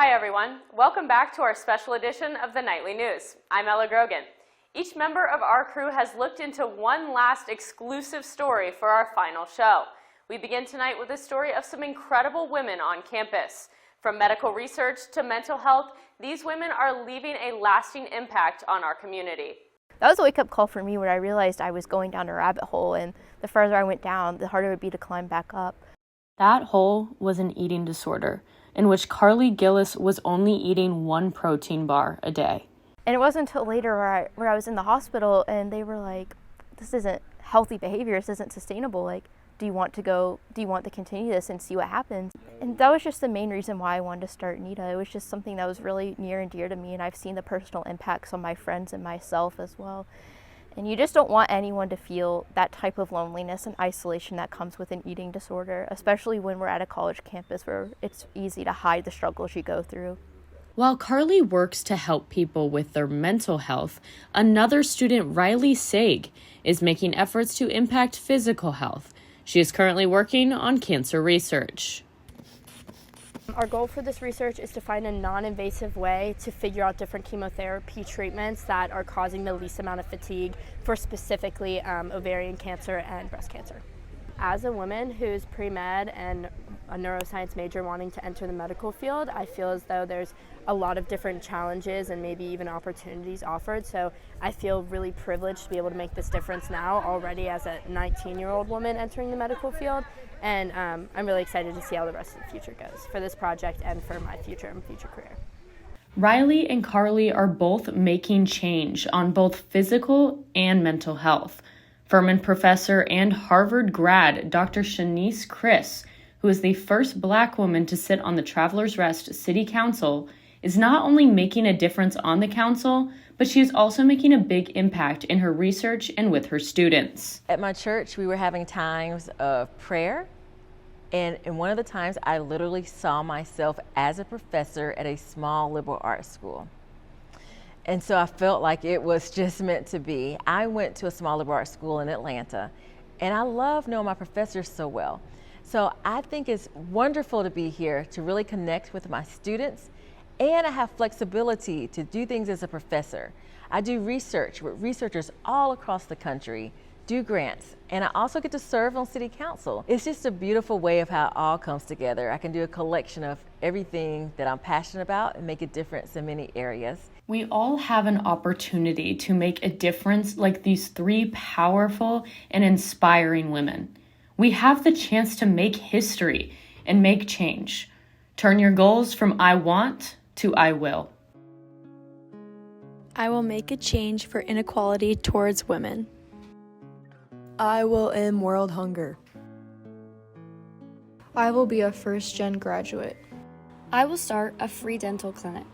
Hi everyone, welcome back to our special edition of the Nightly News. I'm Ella Grogan. Each member of our crew has looked into one last exclusive story for our final show. We begin tonight with a story of some incredible women on campus. From medical research to mental health, these women are leaving a lasting impact on our community. That was a wake-up call for me where I realized I was going down a rabbit hole, and the further I went down, the harder it would be to climb back up. That hole was an eating disorder, in which Carly Gillis was only eating one protein bar a day. And it wasn't until later where I was in the hospital and they were like, this isn't healthy behavior, this isn't sustainable. Like, do you want to continue this and see what happens? And that was just the main reason why I wanted to start NITA. It was just something that was really near and dear to me, and I've seen the personal impacts on my friends and myself as well. And you just don't want anyone to feel that type of loneliness and isolation that comes with an eating disorder, especially when we're at a college campus where it's easy to hide the struggles you go through. While Carly works to help people with their mental health, another student, Riley Saig, is making efforts to impact physical health. She is currently working on cancer research. Our goal for this research is to find a non-invasive way to figure out different chemotherapy treatments that are causing the least amount of fatigue for specifically ovarian cancer and breast cancer. As a woman who's pre-med and a neuroscience major wanting to enter the medical field, I feel as though there's a lot of different challenges and maybe even opportunities offered. So I feel really privileged to be able to make this difference now already as a 19-year-old woman entering the medical field. And I'm really excited to see how the rest of the future goes for this project and for my future career. Riley and Carly are both making change on both physical and mental health. Furman professor and Harvard grad Dr. Shanice Chris, who is the first Black woman to sit on the Travelers Rest City Council, is not only making a difference on the council, but she is also making a big impact in her research and with her students. At my church, we were having times of prayer, and in one of the times, I literally saw myself as a professor at a small liberal arts school. And so I felt like it was just meant to be. I went to a small liberal arts school in Atlanta, and I love knowing my professors so well. So I think it's wonderful to be here to really connect with my students, and I have flexibility to do things as a professor. I do research with researchers all across the country, do grants, and I also get to serve on city council. It's just a beautiful way of how it all comes together. I can do a collection of everything that I'm passionate about and make a difference in many areas. We all have an opportunity to make a difference like these three powerful and inspiring women. We have the chance to make history and make change. Turn your goals from I want to I will. I will make a change for inequality towards women. I will end world hunger. I will be a first-gen graduate. I will start a free dental clinic.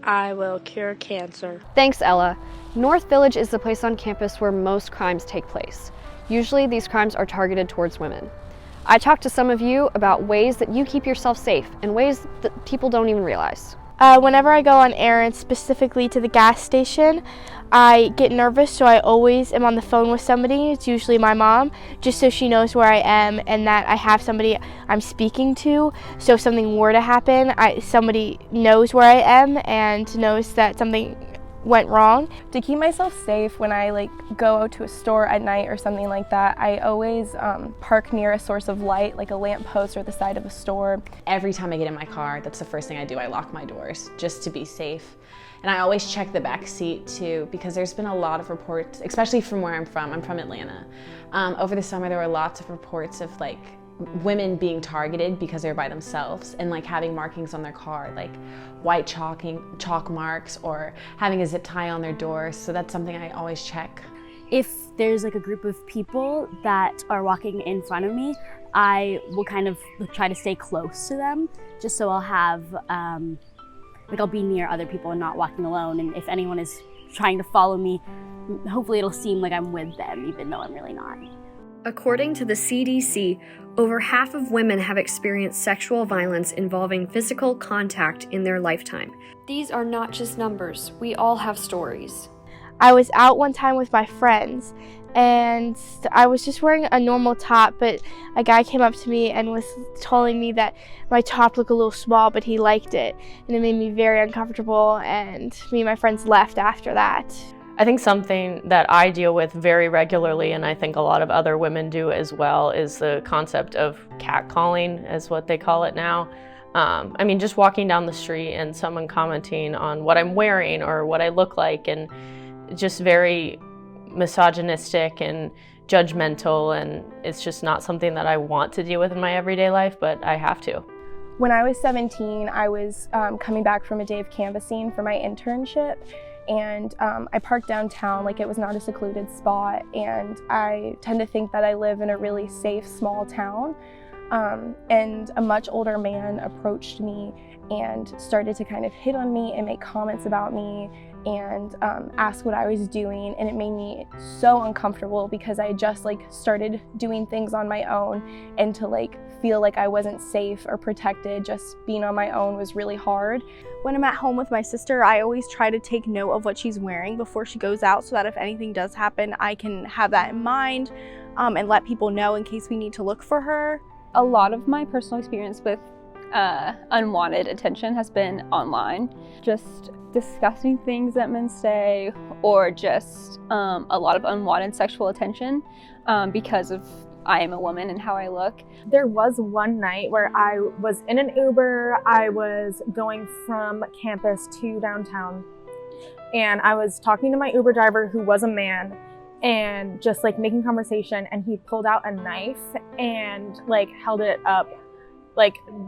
I will cure cancer. Thanks, Ella. North Village is the place on campus where most crimes take place. Usually these crimes are targeted towards women. I talked to some of you about ways that you keep yourself safe and ways that people don't even realize. Whenever I go on errands, specifically to the gas station, I get nervous, so I always am on the phone with somebody. It's usually my mom, just so she knows where I am and that I have somebody I'm speaking to. So if something were to happen, somebody knows where I am and knows that something went wrong. To keep myself safe when I go to a store at night or something like that, I always park near a source of light, like a lamp post or the side of a store. Every time I get in my car, that's the first thing I do. I lock my doors just to be safe. And I always check the back seat too, because there's been a lot of reports, especially from where I'm from. I'm from Atlanta. Over the summer, there were lots of reports of women being targeted because they're by themselves and having markings on their car, like white chalk marks, or having a zip tie on their door. So that's something I always check. If there's a group of people that are walking in front of me, I will kind of try to stay close to them, just so I'll have, I'll be near other people and not walking alone. And if anyone is trying to follow me, hopefully it'll seem like I'm with them, even though I'm really not. According to the CDC, over half of women have experienced sexual violence involving physical contact in their lifetime. These are not just numbers. We all have stories. I was out one time with my friends, and I was just wearing a normal top, but a guy came up to me and was telling me that my top looked a little small, but he liked it, and it made me very uncomfortable, and me and my friends left after that. I think something that I deal with very regularly, and I think a lot of other women do as well, is the concept of catcalling, is what they call it now. I mean, just walking down the street and someone commenting on what I'm wearing or what I look like, and just very misogynistic and judgmental, and it's just not something that I want to deal with in my everyday life, but I have to. When I was 17, I was coming back from a day of canvassing for my internship, and I parked downtown like it was not a secluded spot, and I tend to think that I live in a really safe small town, and a much older man approached me and started to kind of hit on me and make comments about me and ask what I was doing, and it made me so uncomfortable because I just started doing things on my own, and to feel like I wasn't safe or protected just being on my own was really hard. When I'm at home with my sister, I always try to take note of what she's wearing before she goes out so that if anything does happen, I can have that in mind and let people know in case we need to look for her. A lot of my personal experience with unwanted attention has been online. Just disgusting things that men say, or just a lot of unwanted sexual attention because of I am a woman and how I look. There was one night where I was in an Uber. I was going from campus to downtown, and I was talking to my Uber driver, who was a man, and just making conversation, and he pulled out a knife and held it up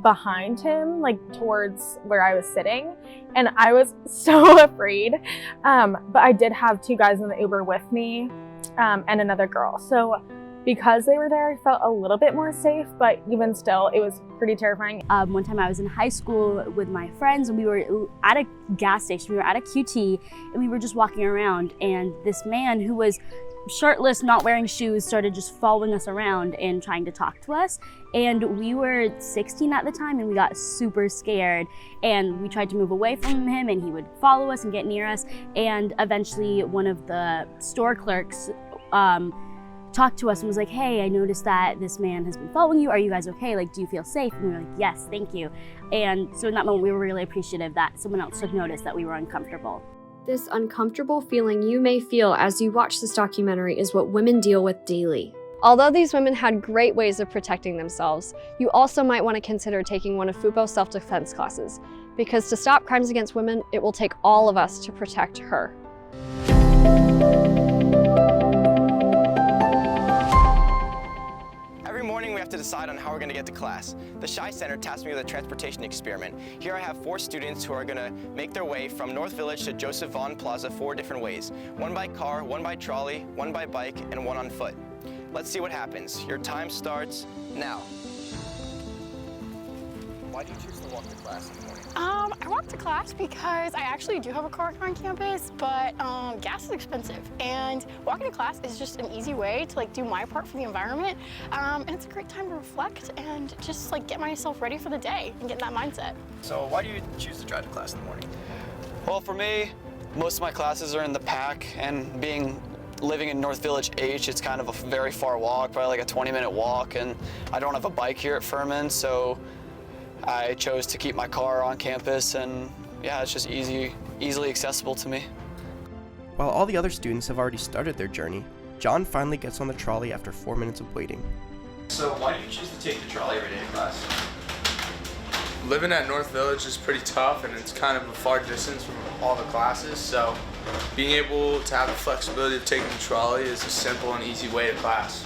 behind him, towards where I was sitting, and I was so afraid. But I did have two guys in the Uber with me and another girl, so because they were there, I felt a little bit more safe, but even still, it was pretty terrifying. One time I was in high school with my friends, and we were at a gas station, we were at a QT, and we were just walking around, and this man who was shirtless, not wearing shoes, started just following us around and trying to talk to us. And we were 16 at the time, and we got super scared, and we tried to move away from him, and he would follow us and get near us. And eventually one of the store clerks talked to us and was like, hey, I noticed that this man has been following you. Are you guys okay? Do you feel safe? And we were like, yes, thank you. And so in that moment, we were really appreciative that someone else took notice that we were uncomfortable. This uncomfortable feeling you may feel as you watch this documentary is what women deal with daily. Although these women had great ways of protecting themselves, you also might want to consider taking one of FUPO's self-defense classes, because to stop crimes against women, it will take all of us to protect her. We have to decide on how we're going to get to class. The Shy Center tasked me with a transportation experiment. Here I have 4 students who are going to make their way from North Village to Joseph Vaughn Plaza 4 different ways. 1 by car, 1 by trolley, 1 by bike, and 1 on foot. Let's see what happens. Your time starts now. Why did you choose to walk to class in the morning? I walk to class because I actually do have a car on campus, but gas is expensive, and walking to class is just an easy way to do my part for the environment, and it's a great time to reflect and just get myself ready for the day and get in that mindset. So why do you choose to drive to class in the morning? Well, for me, most of my classes are in the pack, and living in North Village H, it's kind of a very far walk, probably a 20-minute walk, and I don't have a bike here at Furman, so I chose to keep my car on campus, and yeah, it's just easily accessible to me. While all the other students have already started their journey, John finally gets on the trolley after 4 minutes of waiting. So why do you choose to take the trolley every day to class? Living at North Village is pretty tough, and it's kind of a far distance from all the classes, so being able to have the flexibility of taking the trolley is a simple and easy way to class.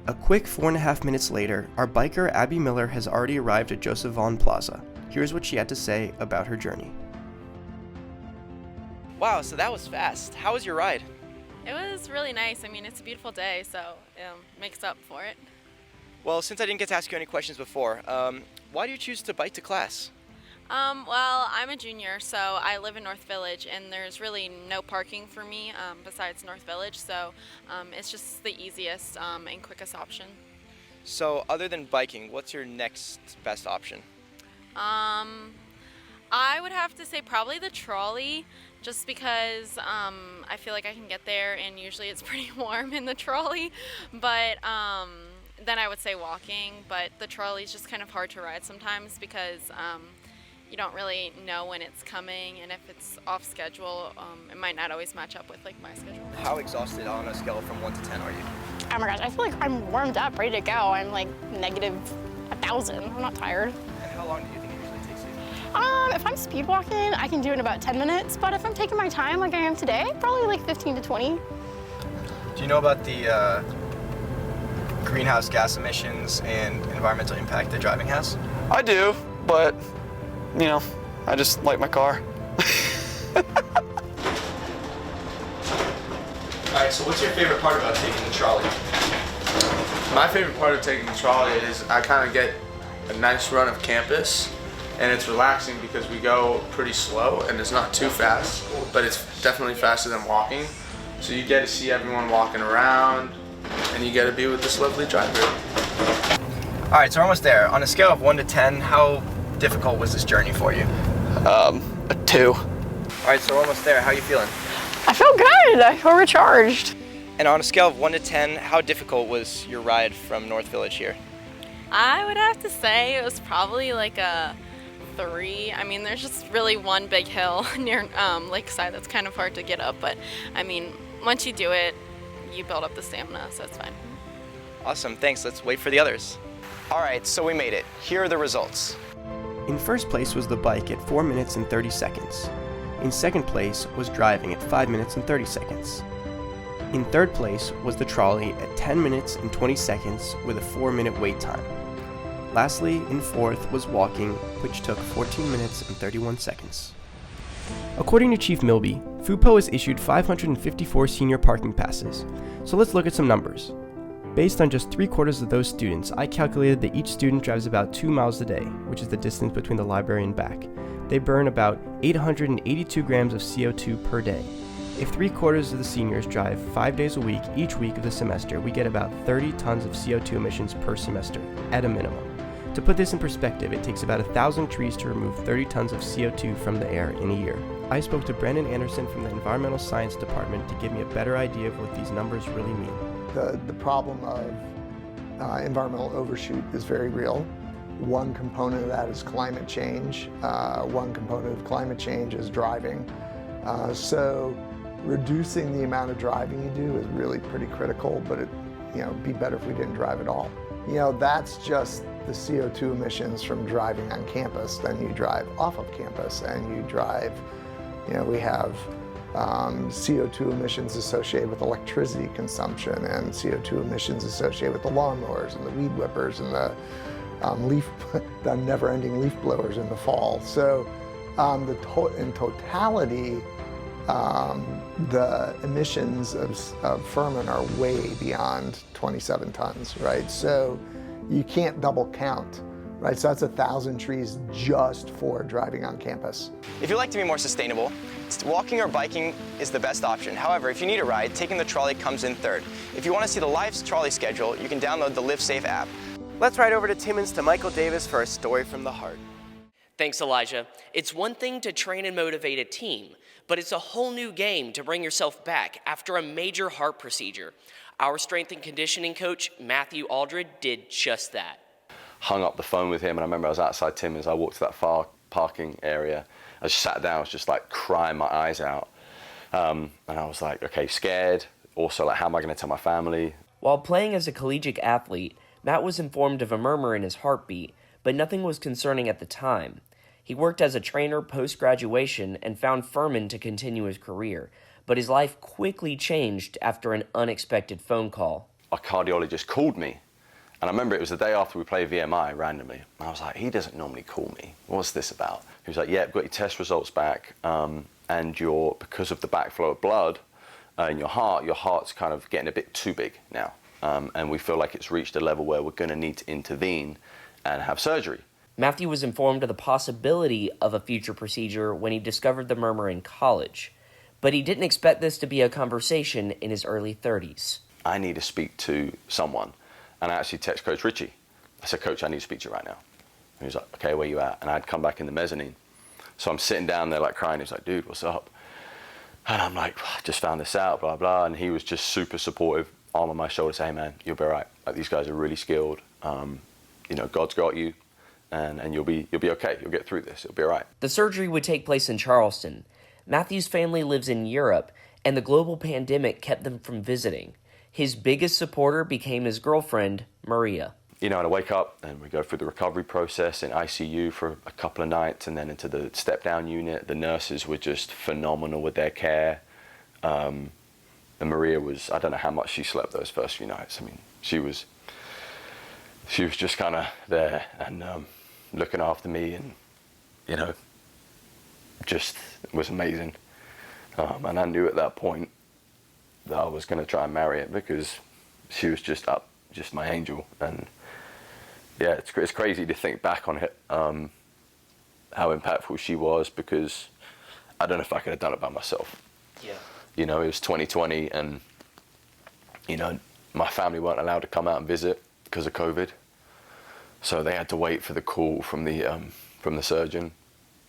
A quick 4.5 minutes later, our biker Abby Miller has already arrived at Joseph Vaughn Plaza. Here's what she had to say about her journey. Wow, so that was fast. How was your ride? It was really nice. I mean, it's a beautiful day, so it makes up for it. Well, since I didn't get to ask you any questions before, why do you choose to bike to class? Well, I'm a junior, so I live in North Village, and there's really no parking for me besides North Village, so it's just the easiest and quickest option. So other than biking, what's your next best option? I would have to say probably the trolley, just because I feel like I can get there, and usually it's pretty warm in the trolley. But then I would say walking, but the trolley is just kind of hard to ride sometimes because you don't really know when it's coming, and if it's off schedule, it might not always match up with like my schedule. How exhausted on a scale from 1 to 10 are you? Oh my gosh, I feel like I'm warmed up, ready to go. I'm like negative 1,000. I'm not tired. And how long do you think it usually takes you? If I'm speed walking, I can do it in about 10 minutes, but if I'm taking my time like I am today, probably like 15 to 20. Do you know about the greenhouse gas emissions and environmental impact that driving has? I do, but, you know, I just like my car. All right, so what's your favorite part about taking the trolley? My favorite part of taking the trolley is I kind of get a nice run of campus, and it's relaxing because we go pretty slow and it's not too fast, but it's definitely faster than walking. So you get to see everyone walking around, and you get to be with this lovely driver. All right, so we're almost there. On a scale of 1 to 10, how difficult was this journey for you? A 2. All right, so we're almost there. How are you feeling? I feel good. I feel recharged. And on a scale of 1 to 10, how difficult was your ride from North Village here? I would have to say it was probably like a 3. I mean, there's just really one big hill near Lakeside that's kind of hard to get up, but I mean, once you do it, you build up the stamina, so it's fine. Awesome, thanks. Let's wait for the others. All right, so we made it. Here are the results. In first place was the bike at 4 minutes and 30 seconds. In second place was driving at 5 minutes and 30 seconds. In third place was the trolley at 10 minutes and 20 seconds with a 4-minute wait time. Lastly, in fourth was walking, which took 14 minutes and 31 seconds. According to Chief Milby, FUPO has issued 554 senior parking passes, so let's look at some numbers. Based on just 3/4 of those students, I calculated that each student drives about 2 miles a day, which is the distance between the library and back. They burn about 882 grams of CO2 per day. If 3/4 of the seniors drive 5 days a week each week of the semester, we get about 30 tons of CO2 emissions per semester, at a minimum. To put this in perspective, it takes about 1,000 trees to remove 30 tons of CO2 from the air in a year. I spoke to Brendan Anderson from the Environmental Science Department to give me a better idea of what these numbers really mean. The problem of environmental overshoot is very real. One component of that is climate change. One component of climate change is driving. So reducing the amount of driving you do is really pretty critical, but it'd be better if we didn't drive at all. That's just the CO2 emissions from driving on campus. Then you drive off of campus and you drive, we have CO2 emissions associated with electricity consumption and CO2 emissions associated with the lawnmowers and the weed whippers and the the never-ending leaf blowers in the fall. So in totality, the emissions of Furman are way beyond 27 tons, right? So you can't double count, right? So that's 1,000 trees just for driving on campus. If you'd like to be more sustainable, walking or biking is the best option. However, if you need a ride, taking the trolley comes in third. If you want to see the live trolley schedule, you can download the Live Safe app. Let's ride over to Timmins to Michael Davis for a story from the heart. Thanks, Elijah. It's one thing to train and motivate a team, but it's a whole new game to bring yourself back after a major heart procedure. Our strength and conditioning coach, Matthew Aldred, did just that. Hung up the phone with him, and I remember I was outside Timmins. I walked to that far parking area. I just sat down, I was just like crying my eyes out. And I was like, okay, scared. Also, like, how am I going to tell my family? While playing as a collegiate athlete, Matt was informed of a murmur in his heartbeat, but nothing was concerning at the time. He worked as a trainer post-graduation and found Furman to continue his career, but his life quickly changed after an unexpected phone call. A cardiologist called me, and I remember it was the day after we played VMI randomly. And I was like, he doesn't normally call me. What's this about? He was like, yeah, I've got your test results back, and because of the backflow of blood in your heart's kind of getting a bit too big now. And we feel like it's reached a level where we're going to need to intervene and have surgery. Matthew was informed of the possibility of a future procedure when he discovered the murmur in college, but he didn't expect this to be a conversation in his early 30s. I need to speak to someone, and I actually text Coach Ritchie. I said, Coach, I need to speak to you right now. And he was like, okay, where you at? And I'd come back in the mezzanine. So I'm sitting down there like crying. He's like, dude, what's up? And I'm like, I just found this out, blah, blah. And he was just super supportive, arm on my shoulder, saying, hey, man, you'll be all right. Like, these guys are really skilled. You know, God's got you, and you'll be okay. You'll get through this. It'll be all right. The surgery would take place in Charleston. Matthew's family lives in Europe, and the global pandemic kept them from visiting. His biggest supporter became his girlfriend, Maria. You know, and I wake up and we go through the recovery process in ICU for a couple of nights and then into the step-down unit. The nurses were just phenomenal with their care. And Maria was, I don't know how much she slept those first few nights. I mean, she was just kind of there and looking after me, and, you know, just was amazing. And I knew at that point that I was going to try and marry her because she was just my angel. And yeah, it's crazy to think back on it, how impactful she was, because I don't know if I could have done it by myself. Yeah. You know, it was 2020 and, you know, my family weren't allowed to come out and visit because of COVID. So they had to wait for the call from the surgeon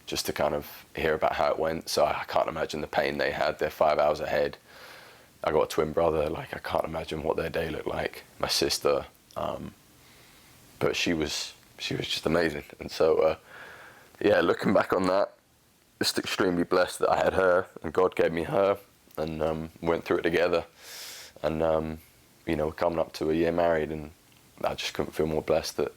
just to kind of hear about how it went. So I can't imagine the pain they had. They're 5 hours ahead. I got a twin brother. Like, I can't imagine what their day looked like. My sister, but she was just amazing. And so, yeah, looking back on that, just extremely blessed that I had her and God gave me her, and went through it together. And you know, coming up to a year married, and I just couldn't feel more blessed that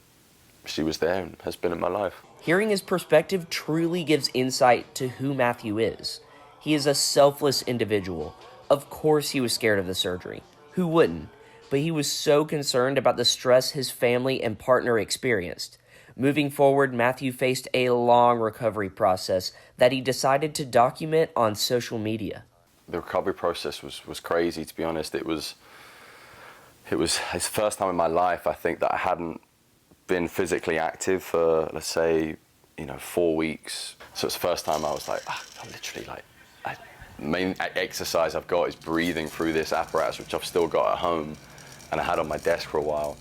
she was there and has been in my life. Hearing his perspective truly gives insight to who Matthew is. He is a selfless individual. Of course he was scared of the surgery. Who wouldn't? But he was so concerned about the stress his family and partner experienced. Moving forward, Matthew faced a long recovery process that he decided to document on social media. The recovery process was crazy, to be honest. It was his first time in my life, I think, that I hadn't been physically active for, let's say, you know, 4 weeks. So it's the first time I was like, I literally, like, main exercise I've got is breathing through this apparatus, which I've still got at home and I had on my desk for a while.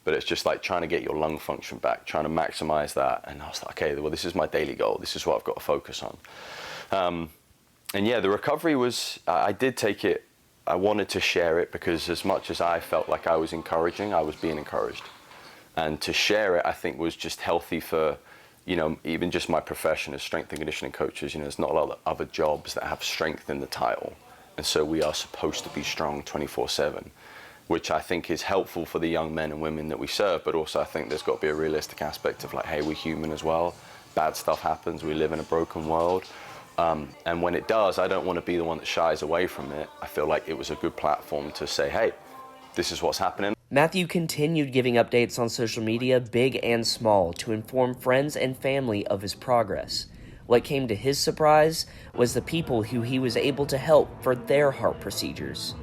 But it's just like trying to get your lung function back, trying to maximize that. And I was like, okay, well, this is my daily goal. This is what I've got to focus on. And yeah, the recovery was, I did take it, I wanted to share it, because as much as I felt like I was encouraging, I was being encouraged. And to share it, I think, was just healthy for, you know, even just my profession as strength and conditioning coaches. You know, there's not a lot of other jobs that have strength in the title. And so we are supposed to be strong 24/7, which I think is helpful for the young men and women that we serve. But also I think there's got to be a realistic aspect of, like, hey, we're human as well. Bad stuff happens. We live in a broken world. And when it does, I don't want to be the one that shies away from it. I feel like it was a good platform to say, hey, this is what's happening. Matthew continued giving updates on social media, big and small, to inform friends and family of his progress. What came to his surprise was the people who he was able to help for their heart procedures.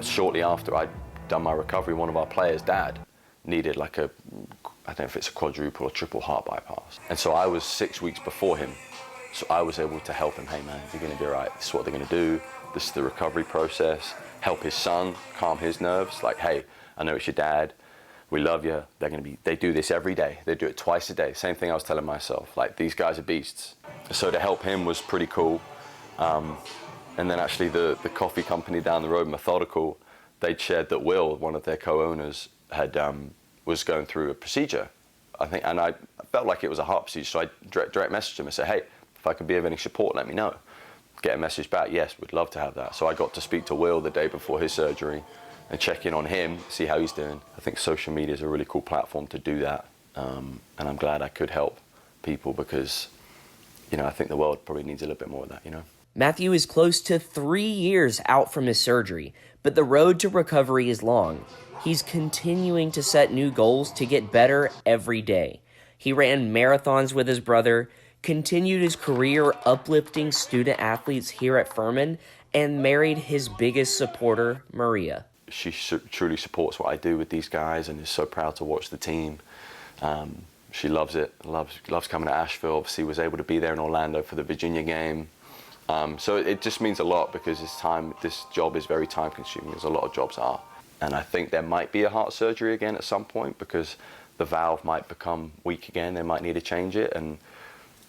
Shortly after I'd done my recovery, one of our players' dad needed like I don't know if it's a quadruple or triple heart bypass. And so I was 6 weeks before him. So I was able to help him. Hey man, you're gonna be all right. This is what they're gonna do. This is the recovery process. Help his son, calm his nerves. Like, hey, I know it's your dad. We love you. They do this every day. They do it twice a day. Same thing I was telling myself. Like, these guys are beasts. So to help him was pretty cool. And then actually the coffee company down the road, Methodical, they'd shared that Will, one of their co-owners, was going through a procedure, I think, and I felt like it was a heart procedure. So I direct messaged him and said, hey, if I could be of any support, let me know. Get a message back, yes, we'd love to have that. So I got to speak to Will the day before his surgery and check in on him, see how he's doing. I think social media is a really cool platform to do that. And I'm glad I could help people, because, you know, I think the world probably needs a little bit more of that, you know. Matthew is close to 3 years out from his surgery, but the road to recovery is long. He's continuing to set new goals to get better every day. He ran marathons with his brother, continued his career uplifting student athletes here at Furman, and married his biggest supporter, Maria. She truly supports what I do with these guys and is so proud to watch the team. She loves it, loves coming to Asheville. Obviously was able to be there in Orlando for the Virginia game. So it just means a lot, because this job is very time consuming, as a lot of jobs are. And I think there might be a heart surgery again at some point, because the valve might become weak again. They might need to change it, and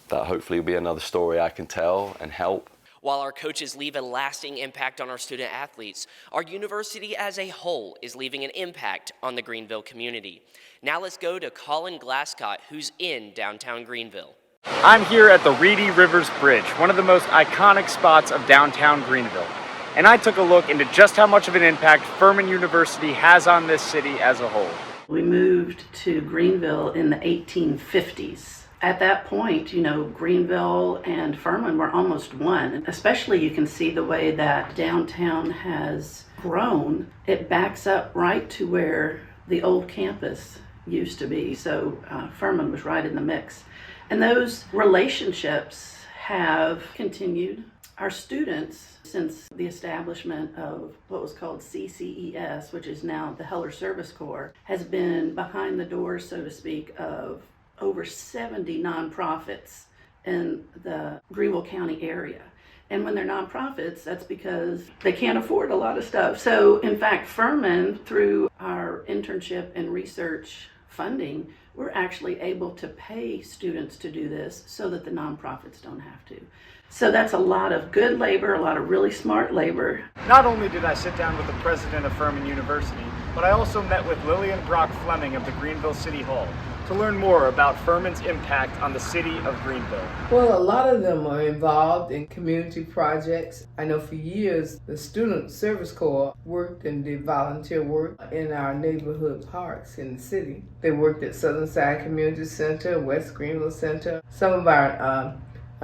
that hopefully will be another story I can tell and help. While our coaches leave a lasting impact on our student athletes, our university as a whole is leaving an impact on the Greenville community. Now let's go to Colin Glascott, who's in downtown Greenville. I'm here at the Reedy Rivers Bridge, one of the most iconic spots of downtown Greenville. And I took a look into just how much of an impact Furman University has on this city as a whole. We moved to Greenville in the 1850s. At that point, Greenville and Furman were almost one. Especially you can see the way that downtown has grown. It backs up right to where the old campus used to be. So Furman was right in the mix. And those relationships have continued. Our students, since the establishment of what was called CCES, which is now the Heller Service Corps, has been behind the doors, so to speak, of over 70 nonprofits in the Greenville County area. And when they're nonprofits, that's because they can't afford a lot of stuff. So in fact, Furman, through our internship and research funding, we're actually able to pay students to do this so that the nonprofits don't have to. So that's a lot of good labor, a lot of really smart labor. Not only did I sit down with the president of Furman University, but I also met with Lillian Brock Fleming of the Greenville City Hall to learn more about Furman's impact on the city of Greenville. Well, a lot of them are involved in community projects. I know for years the Student Service Corps worked and did volunteer work in our neighborhood parks in the city. They worked at Southern Side Community Center, West Greenville Center. Some of our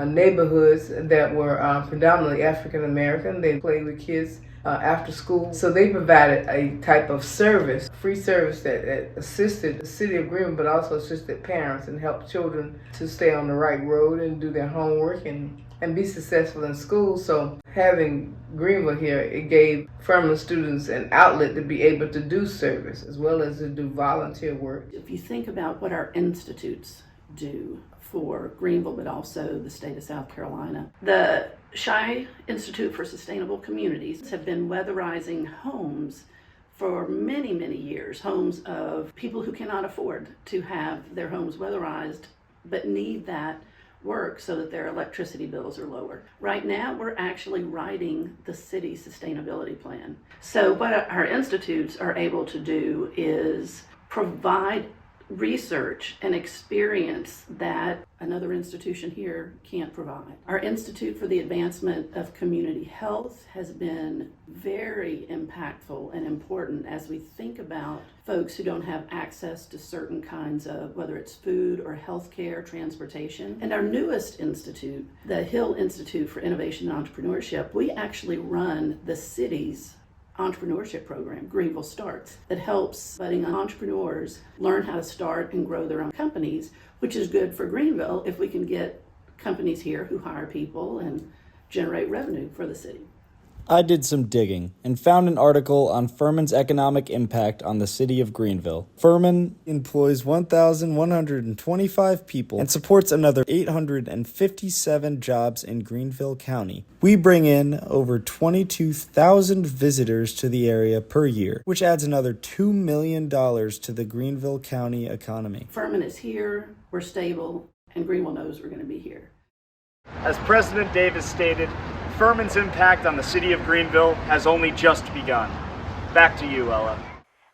neighborhoods that were predominantly African American, they played with kids after school. So they provided a type of service, free service that assisted the city of Greenville, but also assisted parents and helped children to stay on the right road and do their homework and be successful in school. So having Greenville here, it gave Furman students an outlet to be able to do service as well as to do volunteer work. If you think about what our institutes do for Greenville, but also the state of South Carolina, the Shy Institute for Sustainable Communities have been weatherizing homes for many, many years, homes of people who cannot afford to have their homes weatherized, but need that work so that their electricity bills are lower. Right now, we're actually writing the city sustainability plan. So what our institutes are able to do is provide research and experience that another institution here can't provide. Our Institute for the Advancement of Community Health has been very impactful and important as we think about folks who don't have access to certain kinds of, whether it's food or healthcare, transportation. And our newest institute, the Hill Institute for Innovation and Entrepreneurship, we actually run the city's entrepreneurship program, Greenville Starts, that helps budding entrepreneurs learn how to start and grow their own companies, which is good for Greenville if we can get companies here who hire people and generate revenue for the city. I did some digging and found an article on Furman's economic impact on the city of Greenville. Furman employs 1,125 people and supports another 857 jobs in Greenville County. We bring in over 22,000 visitors to the area per year, which adds another $2 million to the Greenville County economy. Furman is here, we're stable, and Greenville knows we're going to be here. As President Davis stated, Furman's impact on the city of Greenville has only just begun. Back to you, Ella.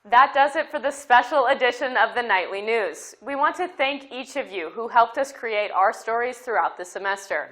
That does it for this special edition of the Nightly News. We want to thank each of you who helped us create our stories throughout the semester.